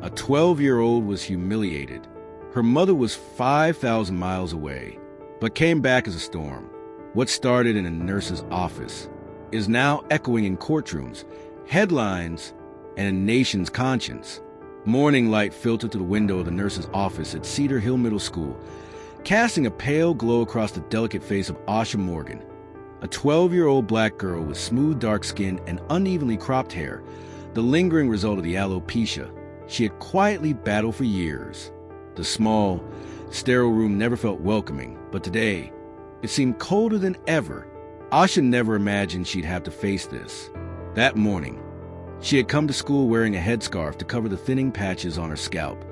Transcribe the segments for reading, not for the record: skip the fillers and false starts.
A 12-year-old was humiliated. Her mother was 5,000 miles away, but came back as a storm. What started in a nurse's office is now echoing in courtrooms, headlines, and a nation's conscience. Morning light filtered through the window of the nurse's office at Cedar Hill Middle School, casting a pale glow across the delicate face of Asha Morgan, a 12-year-old black girl with smooth dark skin and unevenly cropped hair, the lingering result of the alopecia she had quietly battled for years. The small, sterile room never felt welcoming, but today, it seemed colder than ever. Asha never imagined she'd have to face this. That morning, she had come to school wearing a headscarf to cover the thinning patches on her scalp,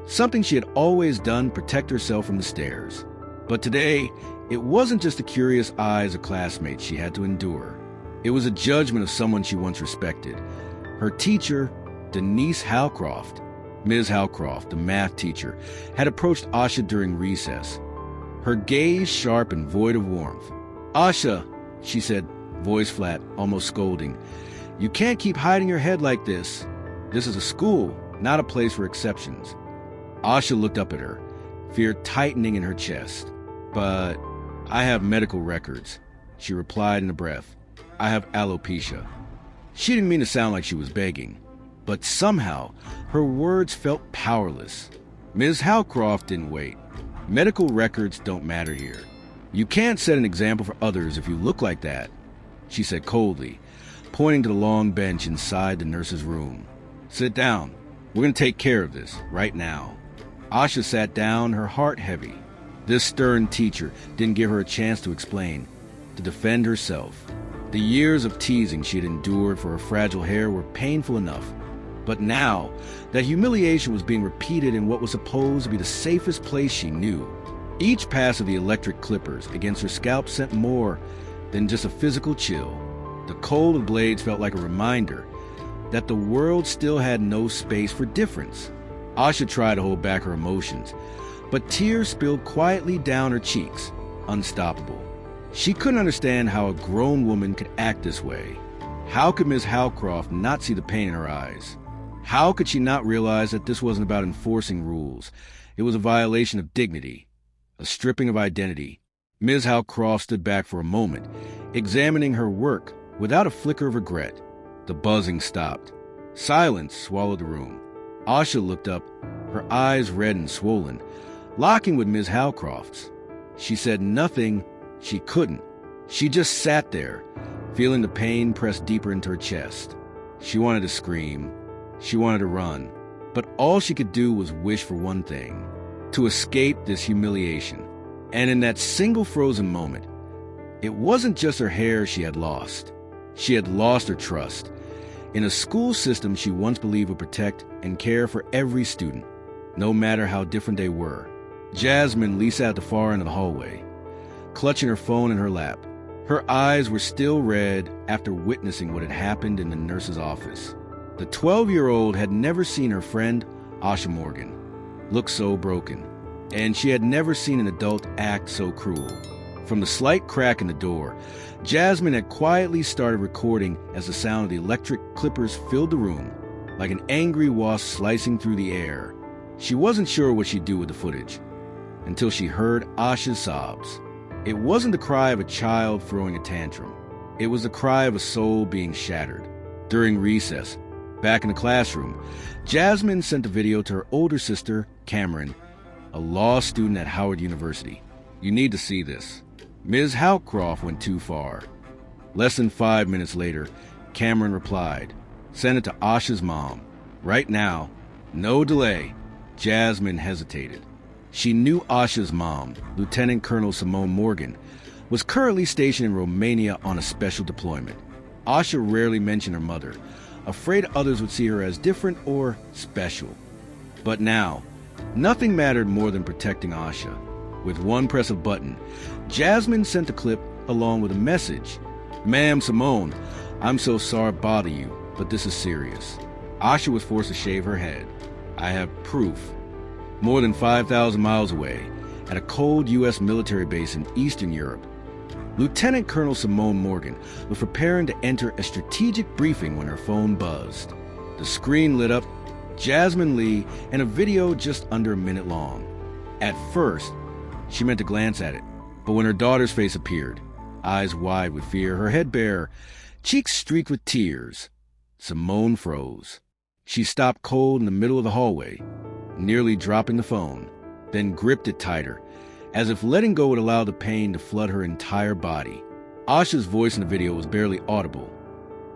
something she had always done to protect herself from the stares. But today, it wasn't just the curious eyes of classmates she had to endure. It was a judgment of someone she once respected. Her teacher, Denise Halcroft. Ms. Halcroft, the math teacher, had approached Asha during recess, her gaze sharp and void of warmth. "Asha," she said, voice flat, almost scolding, "you can't keep hiding your head like this. This is a school, not a place for exceptions." Asha looked up at her, fear tightening in her chest. "But I have medical records," she replied in a breath. "I have alopecia." She didn't mean to sound like she was begging, but somehow her words felt powerless. Ms. Halcroft didn't wait. "Medical records don't matter here. You can't set an example for others if you look like that," she said coldly, pointing to the long bench inside the nurse's room. "Sit down. We're going to take care of this right now." Asha sat down, her heart heavy. This stern teacher didn't give her a chance to explain, to defend herself. The years of teasing she had endured for her fragile hair were painful enough. But now, that humiliation was being repeated in what was supposed to be the safest place she knew. Each pass of the electric clippers against her scalp sent more than just a physical chill. The cold of blades felt like a reminder that the world still had no space for difference. Asha tried to hold back her emotions, but tears spilled quietly down her cheeks, unstoppable. She couldn't understand how a grown woman could act this way. How could Ms. Halcroft not see the pain in her eyes? How could she not realize that this wasn't about enforcing rules? It was a violation of dignity, a stripping of identity. Ms. Halcroft stood back for a moment, examining her work without a flicker of regret. The buzzing stopped. Silence swallowed the room. Asha looked up, her eyes red and swollen, locking with Ms. Halcroft's. She said nothing. She couldn't. She just sat there, feeling the pain press deeper into her chest. She wanted to scream. She wanted to run. But all she could do was wish for one thing: to escape this humiliation. And in that single frozen moment, it wasn't just her hair she had lost. She had lost her trust in a school system she once believed would protect and care for every student, no matter how different they were. Jasmine leaned at the far end of the hallway, clutching her phone in her lap. Her eyes were still red after witnessing what had happened in the nurse's office. The 12-year-old had never seen her friend, Asha Morgan, look so broken, and she had never seen an adult act so cruel. From the slight crack in the door, Jasmine had quietly started recording as the sound of the electric clippers filled the room, like an angry wasp slicing through the air. She wasn't sure what she'd do with the footage, until she heard Asha's sobs. It wasn't the cry of a child throwing a tantrum. It was the cry of a soul being shattered. During recess, back in the classroom, Jasmine sent the video to her older sister, Cameron, a law student at Howard University. "You need to see this." Ms. Halcroft went too far. Less than 5 minutes later, Cameron replied, "Send it to Asha's mom. Right now. No delay." Jasmine hesitated. She knew Asha's mom, Lieutenant Colonel Simone Morgan, was currently stationed in Romania on a special deployment. Asha rarely mentioned her mother, afraid others would see her as different or special. But now, nothing mattered more than protecting Asha. With one press of button, Jasmine sent the clip along with a message. "Ma'am Simone, I'm so sorry to bother you, but this is serious. Asha was forced to shave her head. I have proof. More than 5,000 miles away, at a cold U.S. military base in Eastern Europe, Lieutenant Colonel Simone Morgan was preparing to enter a strategic briefing when her phone buzzed. The screen lit up, Jasmine Lee, and a video just under a minute long. At first, she meant to glance at it, but when her daughter's face appeared, eyes wide with fear, her head bare, cheeks streaked with tears, Simone froze. She stopped cold in the middle of the hallway, nearly dropping the phone, then gripped it tighter, as if letting go would allow the pain to flood her entire body. Asha's voice in the video was barely audible,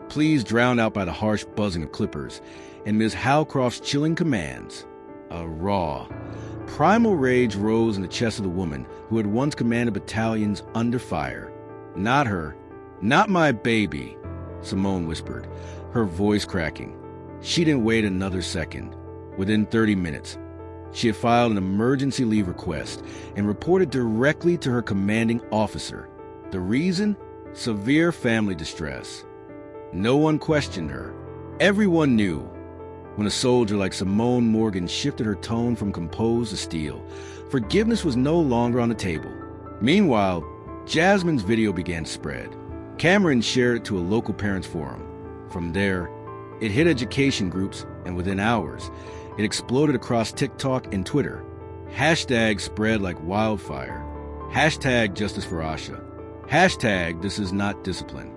pleas drowned out by the harsh buzzing of clippers, and Ms. Howcroft's chilling commands. A raw, primal rage rose in the chest of the woman who had once commanded battalions under fire. Not her, not my baby, Simone whispered, her voice cracking. She didn't wait another second. Within 30 minutes, she had filed an emergency leave request and reported directly to her commanding officer. The reason? Severe family distress. No one questioned her. Everyone knew. When a soldier like Asha Morgan shifted her tone from composed to steel, forgiveness was no longer on the table. Meanwhile, Jasmine's video began to spread. Cameron shared it to a local parents forum. From there, it hit education groups, and within hours, it exploded across TikTok and Twitter. Hashtags spread like wildfire. Hashtag justice for Asha. Hashtag this is not discipline.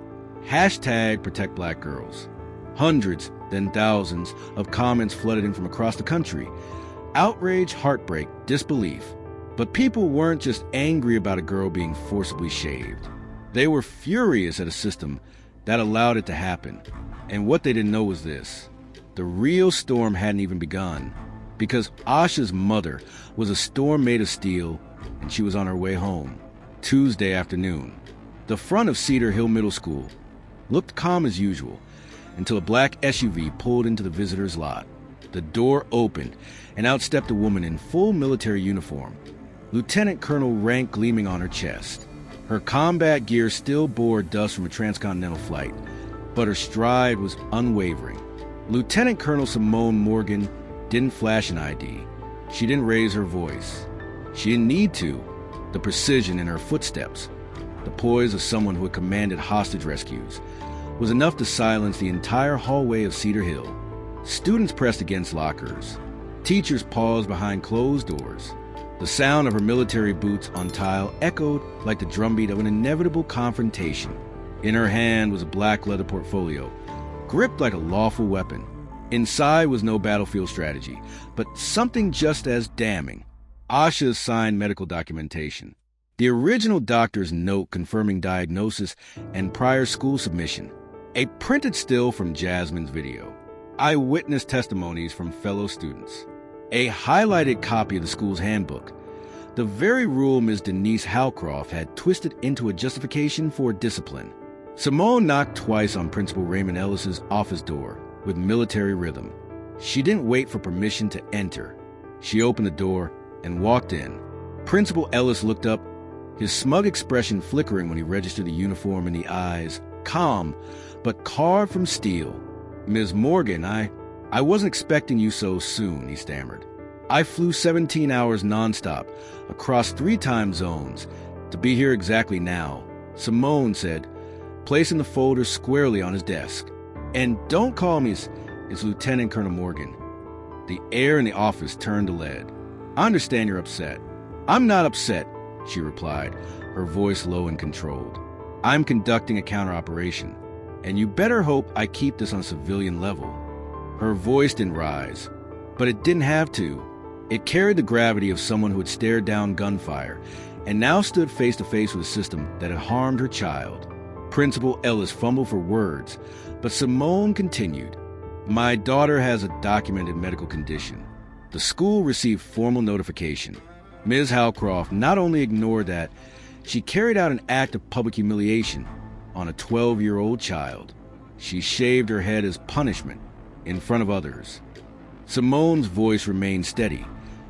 Hashtag protect black girls. Hundreds, then thousands, of comments flooded in from across the country. Outrage, heartbreak, disbelief. But people weren't just angry about a girl being forcibly shaved. They were furious at a system that allowed it to happen. And what they didn't know was this. The real storm hadn't even begun, because Asha's mother was a storm made of steel, and she was on her way home. Tuesday afternoon. The front of Cedar Hill Middle School looked calm as usual, until a black SUV pulled into the visitor's lot. The door opened, and out stepped a woman in full military uniform, lieutenant colonel rank gleaming on her chest. Her combat gear still bore dust from a transcontinental flight, but her stride was unwavering. Lieutenant Colonel Simone Morgan didn't flash an ID. She didn't raise her voice. She didn't need to. The precision in her footsteps, the poise of someone who had commanded hostage rescues, was enough to silence the entire hallway of Cedar Hill. Students pressed against lockers. Teachers paused behind closed doors. The sound of her military boots on tile echoed like the drumbeat of an inevitable confrontation. In her hand was a black leather portfolio, gripped like a lawful weapon. Inside was no battlefield strategy, but something just as damning. Asha's signed medical documentation. The original doctor's note confirming diagnosis and prior school submission. A printed still from Jasmine's video. Eyewitness testimonies from fellow students. A highlighted copy of the school's handbook. The very rule Ms. Denise Howcroft had twisted into a justification for discipline. Simone knocked twice on Principal Raymond Ellis's office door with military rhythm. She didn't wait for permission to enter. She opened the door and walked in. Principal Ellis looked up, his smug expression flickering when he registered the uniform in the eyes, calm, but carved from steel. Ms. Morgan, I wasn't expecting you so soon, he stammered. I flew 17 hours nonstop, across 3 time zones, to be here exactly now, Simone said, placing the folder squarely on his desk. And don't call me, it's Lieutenant Colonel Morgan. The air in the office turned to lead. I understand you're upset. I'm not upset, she replied, her voice low and controlled. I'm conducting a counter-operation, and you better hope I keep this on a civilian level. Her voice didn't rise, but it didn't have to. It carried the gravity of someone who had stared down gunfire and now stood face to face with a system that had harmed her child. Principal Ellis fumbled for words, but Simone continued. My daughter has a documented medical condition. The school received formal notification. Ms. Howcroft not only ignored that, she carried out an act of public humiliation on a 12-year-old child. She shaved her head as punishment in front of others. Simone's voice remained steady,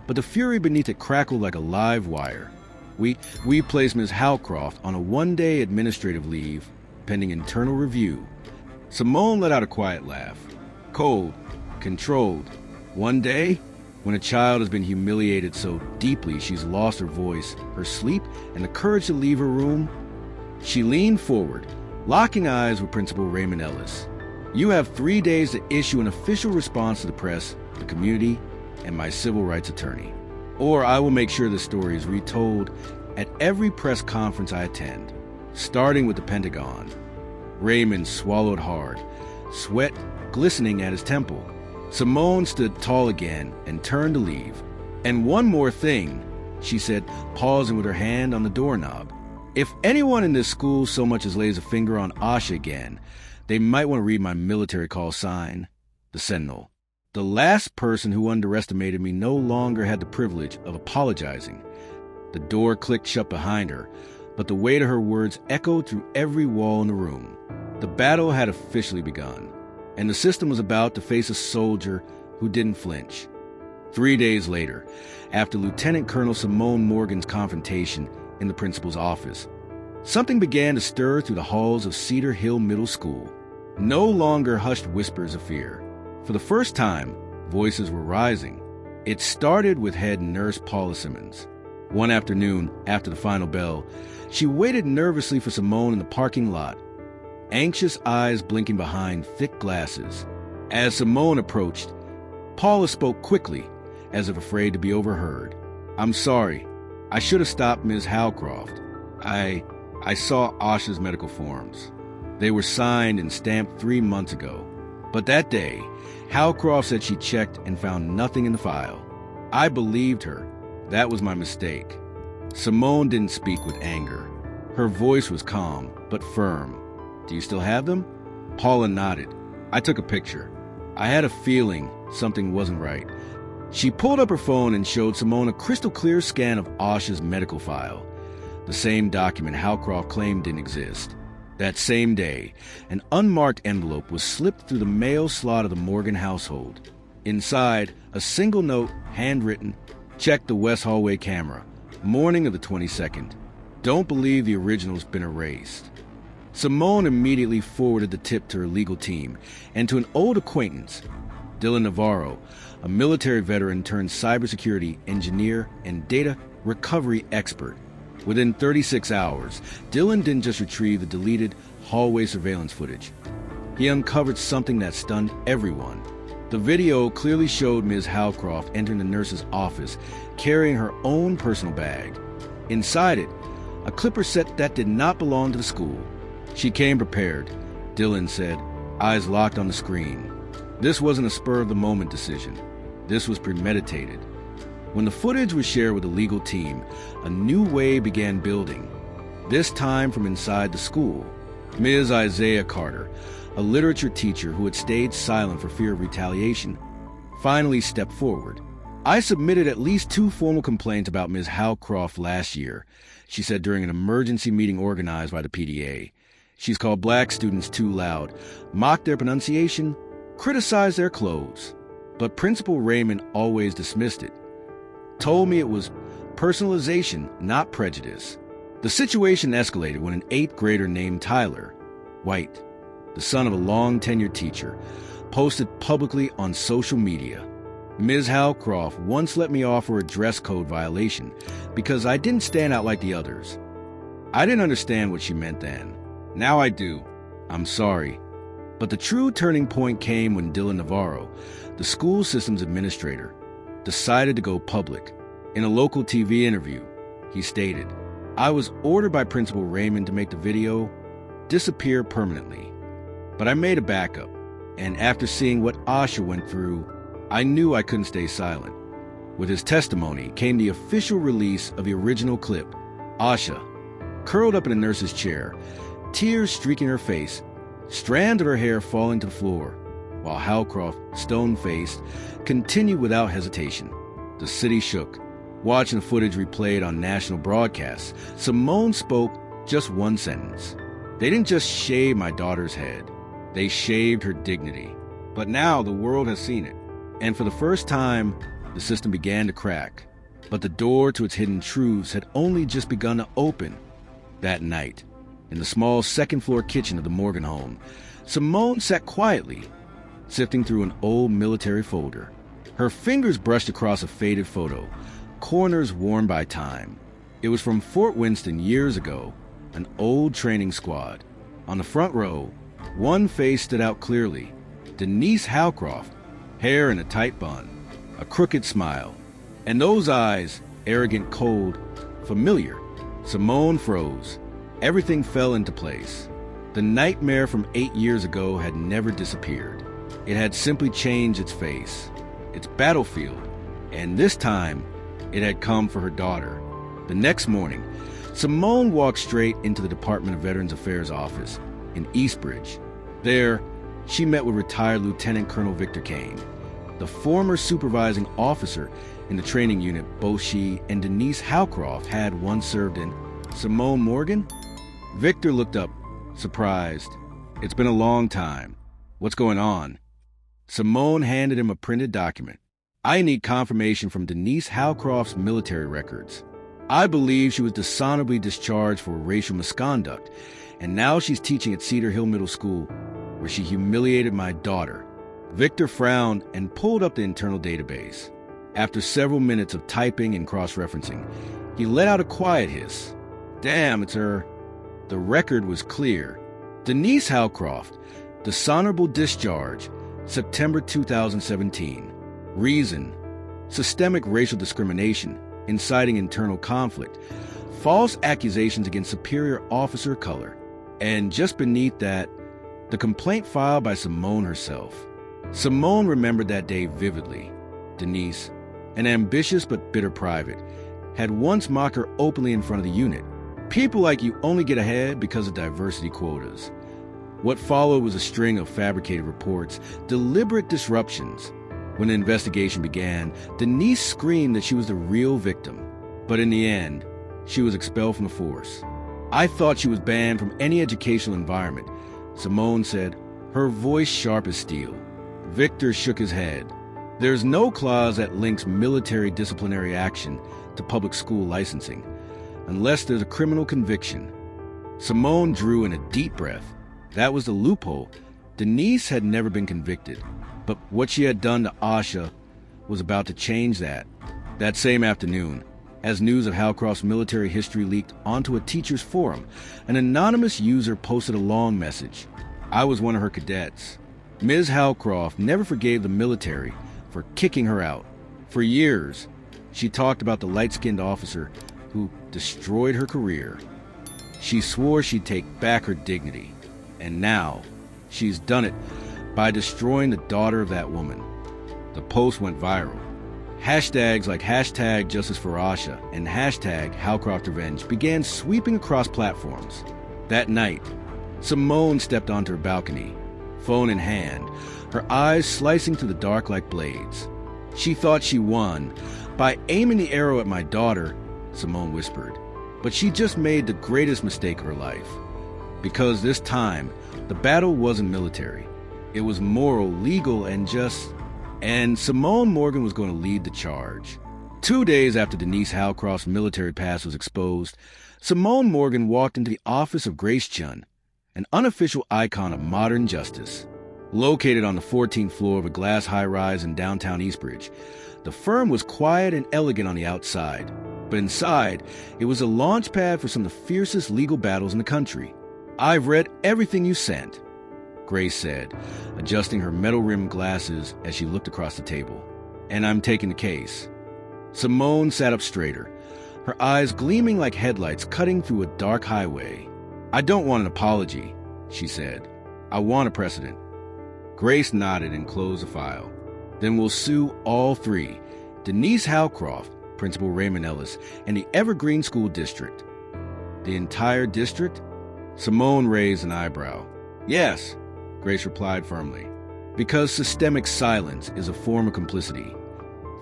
but the fury beneath it crackled like a live wire. We placed Ms. Howcroft on a 1-day administrative leave, pending internal review. Simone let out a quiet laugh. Cold, controlled. 1 day? When a child has been humiliated so deeply she's lost her voice, her sleep, and the courage to leave her room? She leaned forward, locking eyes with Principal Raymond Ellis. You have 3 days to issue an official response to the press the community, and my civil rights attorney. Or I will make sure the story is retold at every press conference I attend, starting with the Pentagon. Raymond swallowed hard, sweat glistening at his temple. Simone stood tall again and turned to leave. "And one more thing," she said, pausing with her hand on the doorknob. "If anyone in this school so much as lays a finger on Asha again, they might want to read my military call sign, the Sentinel." The last person who underestimated me no longer had the privilege of apologizing. The door clicked shut behind her, but the weight of her words echoed through every wall in the room. The battle had officially begun, and the system was about to face a soldier who didn't flinch. 3 days later, after Lieutenant Colonel Simone Morgan's confrontation in the principal's office, something began to stir through the halls of Cedar Hill Middle School. No longer hushed whispers of fear. For the first time, voices were rising. It started with head nurse Paula Simmons. One afternoon, after the final bell, she waited nervously for Simone in the parking lot, anxious eyes blinking behind thick glasses. As Simone approached, Paula spoke quickly, as if afraid to be overheard. "I'm sorry. I should have stopped Ms. Howcroft. I saw Asha's medical forms. They were signed and stamped 3 months ago. But that day, Howcroft said she checked and found nothing in the file. I believed her. That was my mistake." Simone didn't speak with anger. Her voice was calm, but firm. "Do you still have them?" Paula nodded. "I took a picture. I had a feeling something wasn't right." She pulled up her phone and showed Simone a crystal-clear scan of Asha's medical file, the same document Howcroft claimed didn't exist. That same day, an unmarked envelope was slipped through the mail slot of the Morgan household. Inside, a single note, handwritten, "Check the West Hallway camera. Morning of the 22nd. Don't believe the original's been erased." Simone immediately forwarded the tip to her legal team and to an old acquaintance, Dylan Navarro, a military veteran turned cybersecurity engineer and data recovery expert. Within 36 hours, Dylan didn't just retrieve the deleted hallway surveillance footage. He uncovered something that stunned everyone. The video clearly showed Ms. Howcroft entering the nurse's office carrying her own personal bag. Inside it, a clipper set that did not belong to the school. "She came prepared," Dylan said, eyes locked on the screen. This wasn't a spur-of-the-moment decision. This was premeditated. When the footage was shared with the legal team, a new wave began building, this time from inside the school. Ms. Isaiah Carter, a literature teacher who had stayed silent for fear of retaliation, finally stepped forward. "I submitted at least 2 formal complaints about Ms. Howcroft last year," she said during an emergency meeting organized by the PDA. "She's called black students too loud, mocked their pronunciation, criticized their clothes. But Principal Raymond always dismissed it. Told me it was personalization, not prejudice." The situation escalated when an 8th grader named Tyler, white, the son of a long-tenured teacher, posted publicly on social media, "Ms. Howcroft once let me off for a dress code violation because I didn't stand out like the others. I didn't understand what she meant then. Now I do. I'm sorry." But the true turning point came when Dylan Navarro, the school system's administrator, decided to go public. In a local TV interview, he stated, "I was ordered by Principal Raymond to make the video disappear permanently. But I made a backup, and after seeing what Asha went through, I knew I couldn't stay silent." With his testimony came the official release of the original clip. Asha, curled up in a nurse's chair, tears streaking her face, strands of her hair falling to the floor, while Howcroft, stone-faced, continued without hesitation. The city shook. Watching the footage replayed on national broadcasts, Simone spoke just one sentence. "They didn't just shave my daughter's head. They shaved her dignity." But now the world has seen it. And for the first time, the system began to crack. But the door to its hidden truths had only just begun to open. That night, in the small second-floor kitchen of the Morgan home, Simone sat quietly, sifting through an old military folder. Her fingers brushed across a faded photo, corners worn by time. It was from Fort Winston years ago, an old training squad. On the front row, one face stood out clearly, Denise Howcroft, hair in a tight bun, a crooked smile, and those eyes, arrogant, cold, familiar. Simone froze. Everything fell into place. The nightmare from 8 years ago had never disappeared. It had simply changed its face, its battlefield, and this time it had come for her daughter. The next morning, Simone walked straight into the Department of Veterans Affairs office in Eastbridge. There, she met with retired Lieutenant Colonel Victor Kane, the former supervising officer in the training unit both she and Denise Howcroft had once served in. Simone Morgan? Victor looked up, surprised. It's been a long time. What's going on? Simone handed him a printed document. I need confirmation from Denise Howcroft's military records. I believe she was dishonorably discharged for racial misconduct, and now she's teaching at Cedar Hill Middle School, where she humiliated my daughter. Victor frowned and pulled up the internal database. After several minutes of typing and cross-referencing, he let out a quiet hiss. Damn, it's her. The record was clear. Denise Howcroft, dishonorable discharge, September 2017. Reason: systemic racial discrimination, inciting internal conflict, false accusations against superior officer color, and just beneath that, the complaint filed by Simone herself. Simone remembered that day vividly. Denise, an ambitious but bitter private, had once mocked her openly in front of the unit. People like you only get ahead because of diversity quotas. What followed was a string of fabricated reports, deliberate disruptions. When the investigation began, Denise screamed that she was the real victim. But in the end, she was expelled from the force. I thought she was banned from any educational environment, Simone said, her voice sharp as steel. Victor shook his head. There's no clause that links military disciplinary action to public school licensing, unless there's a criminal conviction. Simone drew in a deep breath. That was the loophole. Denise had never been convicted, but what she had done to Asha was about to change that. That same afternoon, as news of Howcroft's military history leaked onto a teacher's forum, an anonymous user posted a long message. I was one of her cadets. Ms. Howcroft never forgave the military for kicking her out. For years, she talked about the light-skinned officer who destroyed her career. She swore she'd take back her dignity. And now, she's done it by destroying the daughter of that woman. The post went viral. Hashtags like hashtag Justice for Asha and hashtag Howcroft Revenge began sweeping across platforms. That night, Simone stepped onto her balcony, phone in hand, her eyes slicing through the dark like blades. She thought she won by aiming the arrow at my daughter, Simone whispered. But she just made the greatest mistake of her life. Because this time, the battle wasn't military. It was moral, legal, and just. And Simone Morgan was going to lead the charge. 2 days after Denise Howcroft's military past was exposed, Simone Morgan walked into the office of Grace Chun, an unofficial icon of modern justice. Located on the 14th floor of a glass high-rise in downtown Eastbridge, the firm was quiet and elegant on the outside, but inside, it was a launch pad for some of the fiercest legal battles in the country. I've read everything you sent, Grace said, adjusting her metal-rimmed glasses as she looked across the table. And I'm taking the case. Simone sat up straighter, her eyes gleaming like headlights cutting through a dark highway. I don't want an apology, she said. I want a precedent. Grace nodded and closed the file. Then we'll sue all three, Denise Howcroft, Principal Raymond Ellis, and the Evergreen School District. The entire district? Simone raised an eyebrow. Yes, Grace replied firmly, because systemic silence is a form of complicity.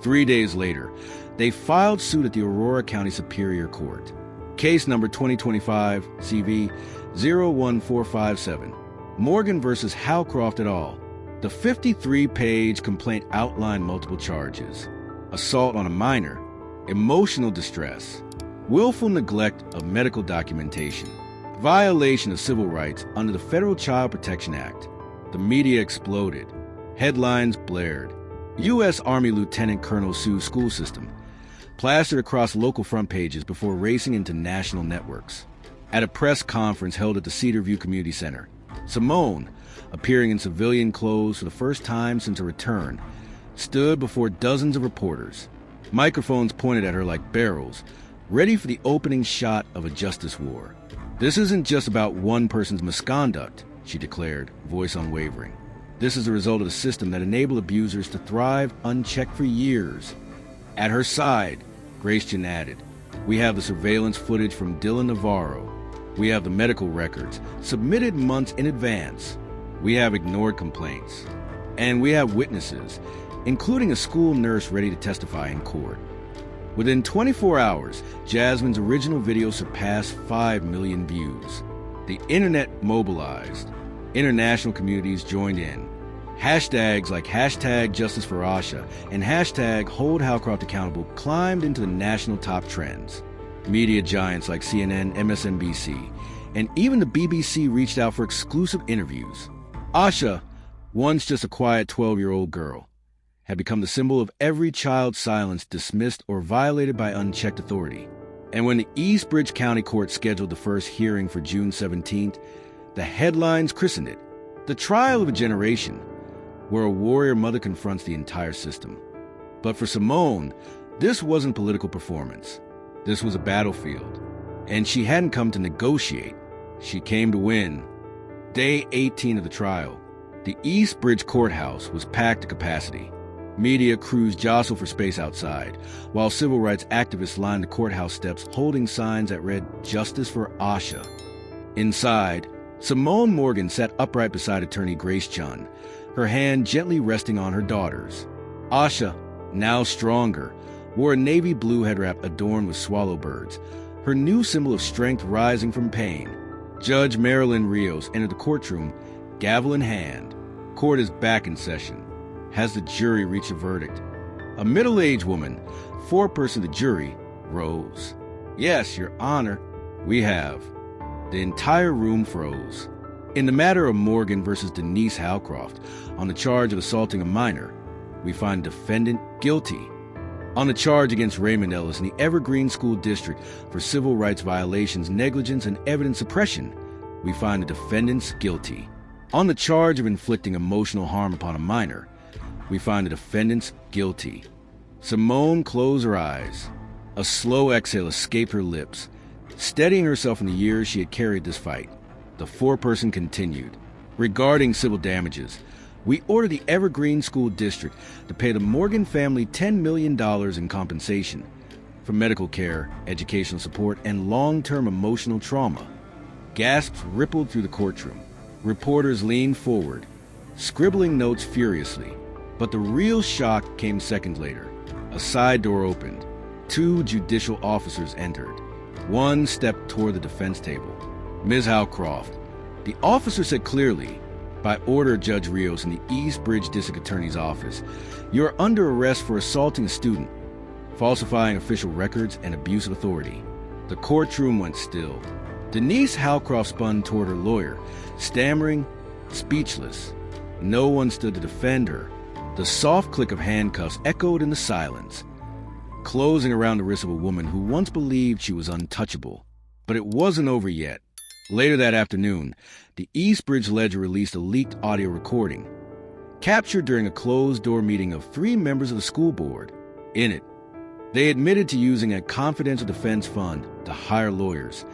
3 days later, they filed suit at the Aurora County Superior Court. Case number 2025 CV 01457. Morgan versus Howcroft et al. The 53-page complaint outlined multiple charges: assault on a minor, emotional distress, willful neglect of medical documentation, violation of civil rights under the Federal Child Protection Act. The media exploded. Headlines blared. U.S. Army Lieutenant Colonel sues school system, plastered across local front pages before racing into national networks. At a press conference held at the Cedarview Community Center, Simone, appearing in civilian clothes for the first time since her return, stood before dozens of reporters, microphones pointed at her like barrels, ready for the opening shot of a justice war. "This isn't just about one person's misconduct," she declared, voice unwavering. "This is a result of the system that enabled abusers to thrive unchecked for years." At her side, Gracechen added, "We have the surveillance footage from Dylan Navarro. We have the medical records, submitted months in advance. We have ignored complaints. And we have witnesses, including a school nurse ready to testify in court." Within 24 hours, Jasmine's original video surpassed 5 million views. The internet mobilized. International communities joined in. Hashtags like #JusticeForAsha and #HoldHowcroft Accountable climbed into the national top trends. Media giants like CNN, MSNBC, and even the BBC reached out for exclusive interviews. Asha, once just a quiet 12-year-old girl, had become the symbol of every child silenced, dismissed, or violated by unchecked authority. And when the East Bridge County Court scheduled the first hearing for June 17th, the headlines christened it "The Trial of a Generation," where a warrior mother confronts the entire system. But for Simone, this wasn't political performance. This was a battlefield. And she hadn't come to negotiate. She came to win. Day 18 of the trial, the East Bridge Courthouse was packed to capacity. Media crews jostled for space outside, while civil rights activists lined the courthouse steps holding signs that read "Justice for Asha." Inside, Simone Morgan sat upright beside attorney Gracechen, her hand gently resting on her daughter's. Asha, now stronger, wore a navy blue head wrap adorned with swallow birds, her new symbol of strength rising from pain. Judge Marilyn Rios entered the courtroom, gavel in hand. Court is back in session. Has the jury reached a verdict? A middle-aged woman, foreperson of the jury, rose. "Yes, Your Honor, we have." The entire room froze. In the matter of Morgan versus Denise Howcroft, on the charge of assaulting a minor, we find defendant guilty. On the charge against Raymond Ellis in the Evergreen School District for civil rights violations, negligence, and evidence suppression, we find the defendants guilty. On the charge of inflicting emotional harm upon a minor, we find the defendants guilty. Simone closed her eyes. A slow exhale escaped her lips. Steadying herself in the years she had carried this fight, the foreperson continued. "Regarding civil damages, we order the Evergreen School District to pay the Morgan family $10 million in compensation for medical care, educational support, and long-term emotional trauma." Gasps rippled through the courtroom. Reporters leaned forward, scribbling notes furiously. But the real shock came seconds later. A side door opened. 2 judicial officers entered. One stepped toward the defense table. "Ms. Howcroft," the officer said clearly, "by order of Judge Rios in the East Bridge District Attorney's Office, you are under arrest for assaulting a student, falsifying official records, and abuse of authority." The courtroom went still. Denise Howcroft spun toward her lawyer, stammering, speechless. No one stood to defend her. The soft click of handcuffs echoed in the silence, closing around the wrist of a woman who once believed she was untouchable. But it wasn't over yet. Later that afternoon, the East Bridge Ledger released a leaked audio recording, captured during a closed-door meeting of 3 members of the school board. In it, they admitted to using a confidential defense fund to hire lawyers,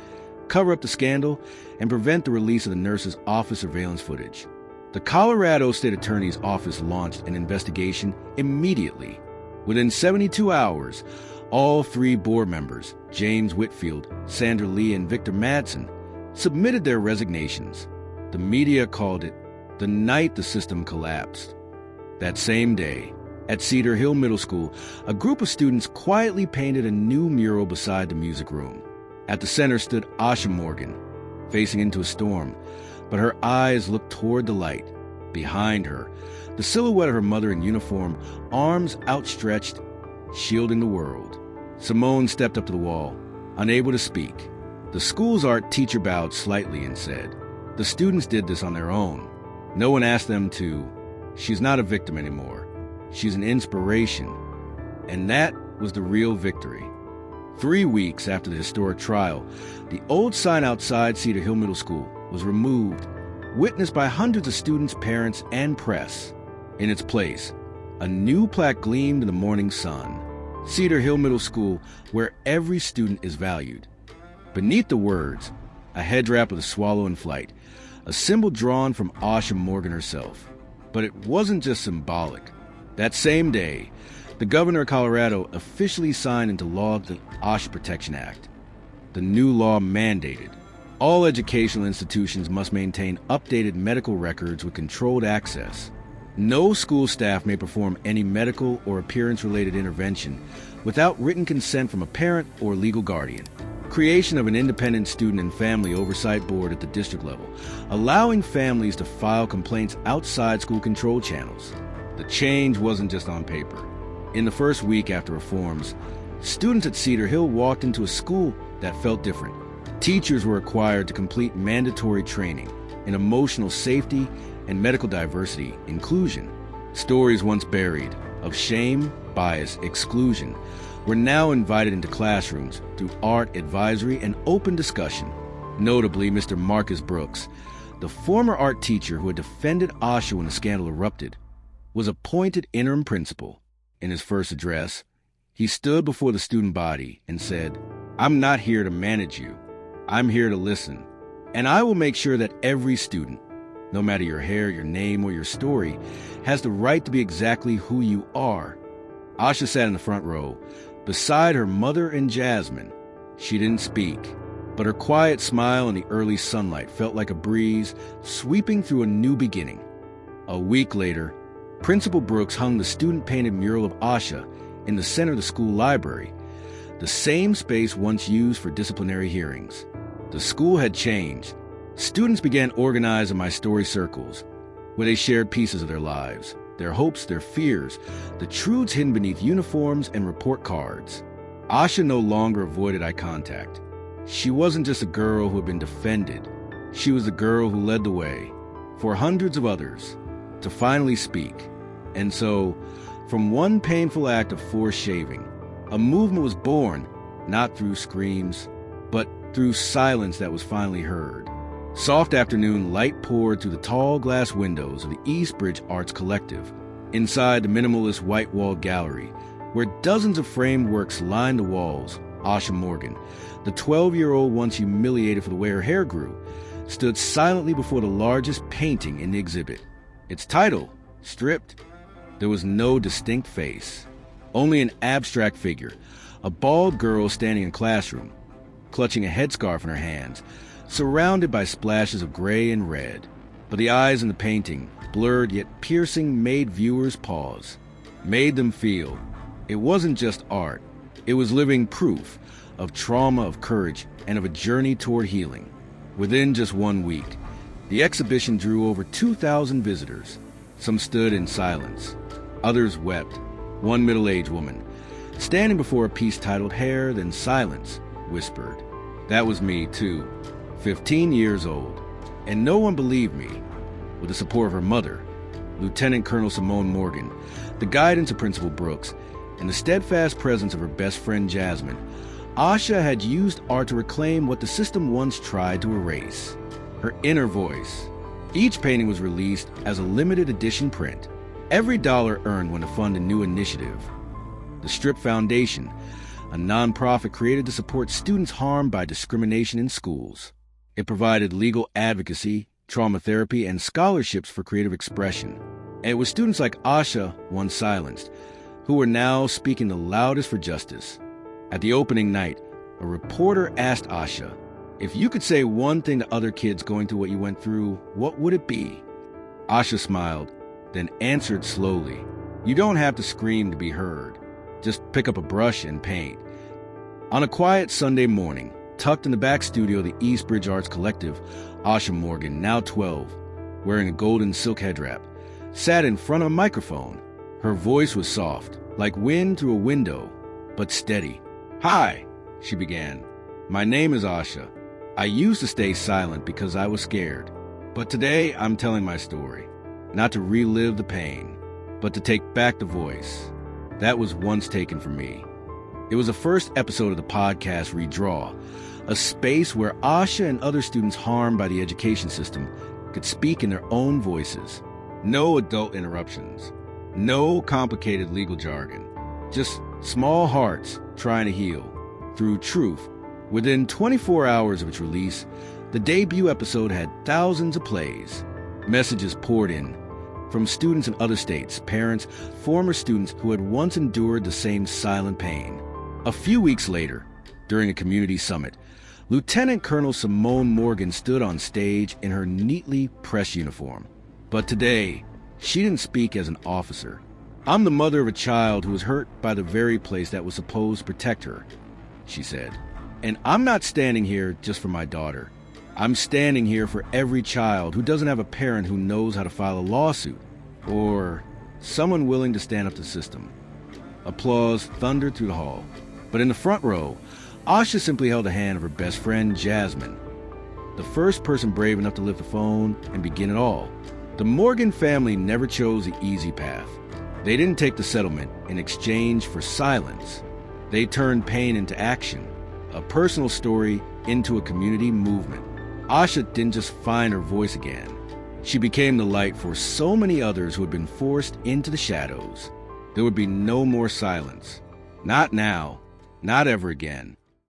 cover up the scandal, and prevent the release of the nurse's office surveillance footage. The Colorado State Attorney's Office launched an investigation immediately. Within 72 hours, all 3 board members, James Whitfield, Sandra Lee, and Victor Madsen, submitted their resignations. The media called it the night the system collapsed. That same day, at Cedar Hill Middle School, a group of students quietly painted a new mural beside the music room. At the center stood Asha Morgan, facing into a storm, but her eyes looked toward the light. Behind her, the silhouette of her mother in uniform, arms outstretched, shielding the world. Simone stepped up to the wall, unable to speak. The school's art teacher bowed slightly and said, "The students did this on their own. No one asked them to. She's not a victim anymore. She's an inspiration." And that was the real victory. 3 weeks after the historic trial, the old sign outside Cedar Hill Middle School was removed, witnessed by hundreds of students, parents, and press. In its place, A new plaque gleamed in the morning sun. Cedar Hill Middle School, where every student is valued. Beneath the words, a head wrap with a swallow in flight, a symbol drawn from Asha Morgan herself. But it wasn't just symbolic. That same day, the governor of Colorado officially signed into law the Asha Protection Act. The new law mandated all educational institutions must maintain updated medical records with controlled access. No school staff may perform any medical or appearance-related intervention without written consent from a parent or legal guardian. Creation of an independent student and family oversight board at the district level, allowing families to file complaints outside school control channels. The change wasn't just on paper. In the first week after reforms, students at Cedar Hill walked into a school that felt different. Teachers were required to complete mandatory training in emotional safety and medical diversity inclusion. Stories once buried of shame, bias, exclusion were now invited into classrooms through art advisory and open discussion. Notably, Mr. Marcus Brooks, the former art teacher who had defended Asha when the scandal erupted, was appointed interim principal. In his first address, he stood before the student body and said, "I'm not here to manage you. I'm here to listen, and I will make sure that every student, no matter your hair, your name, or your story, has the right to be exactly who you are." Asha sat in the front row, beside her mother and Jasmine. She didn't speak, but her quiet smile in the early sunlight felt like a breeze sweeping through a new beginning. A week later, Principal Brooks hung the student-painted mural of Asha in the center of the school library, the same space once used for disciplinary hearings. The school had changed. Students began organizing my story circles, where they shared pieces of their lives, their hopes, their fears, the truths hidden beneath uniforms and report cards. Asha no longer avoided eye contact. She wasn't just a girl who had been defended. She was the girl who led the way, for hundreds of others, to finally speak. And so, from one painful act of forced shaving, a movement was born, not through screams, but through silence that was finally heard. Soft afternoon light poured through the tall glass windows of the East Bridge Arts Collective, inside the minimalist white-walled gallery, where dozens of framed works lined the walls. Asha Morgan, the 12-year-old once humiliated for the way her hair grew, stood silently before the largest painting in the exhibit. Its title, Stripped. There was no distinct face, only an abstract figure, a bald girl standing in a classroom, clutching a headscarf in her hands, surrounded by splashes of gray and red. But the eyes in the painting, blurred yet piercing, made viewers pause, made them feel. It wasn't just art. It was living proof of trauma, of courage, and of a journey toward healing. Within just 1 week, the exhibition drew over 2,000 visitors. Some stood in silence. Others wept. One middle-aged woman, standing before a piece titled Hair, Then Silence, whispered. That was me, too, 15 years old. And no one believed me. With the support of her mother, Lieutenant Colonel Simone Morgan, the guidance of Principal Brooks, and the steadfast presence of her best friend Jasmine, Asha had used art to reclaim what the system once tried to erase, her inner voice. Each painting was released as a limited edition print, every dollar earned when to fund a new initiative. The Strip Foundation, a nonprofit created to support students harmed by discrimination in schools. It provided legal advocacy, trauma therapy, and scholarships for creative expression. And it was students like Asha, once silenced, who were now speaking the loudest for justice. At the opening night, a reporter asked Asha, "If you could say one thing to other kids going through what you went through, what would it be?" Asha smiled, then answered slowly, "You don't have to scream to be heard. Just pick up a brush and paint." On a quiet Sunday morning, tucked in the back studio of the East Bridge Arts Collective, Asha Morgan, now 12, wearing a golden silk head wrap, sat in front of a microphone. Her voice was soft, like wind through a window, but steady. "Hi," she began. "My name is Asha. I used to stay silent because I was scared. But today I'm telling my story, not to relive the pain, but to take back the voice that was once taken from me." It was the first episode of the podcast Redraw, a space where Asha and other students harmed by the education system could speak in their own voices. No adult interruptions, No complicated legal jargon, just small hearts trying to heal through truth. Within 24 hours of its release, the debut episode had thousands of plays. Messages poured in from students in other states, parents, former students who had once endured the same silent pain. A few weeks later, during a community summit, Lieutenant Colonel Simone Morgan stood on stage in her neatly pressed uniform. But today, she didn't speak as an officer. "I'm the mother of a child who was hurt by the very place that was supposed to protect her," she said. "And I'm not standing here just for my daughter. I'm standing here for every child who doesn't have a parent who knows how to file a lawsuit, or someone willing to stand up to the system." Applause thundered through the hall. But in the front row, Asha simply held the hand of her best friend, Jasmine, the first person brave enough to lift the phone and begin it all. The Morgan family never chose the easy path. They didn't take the settlement in exchange for silence. They turned pain into action, a personal story into a community movement. Asha didn't just find her voice again. She became the light for so many others who had been forced into the shadows. There would be no more silence. Not now, not ever again.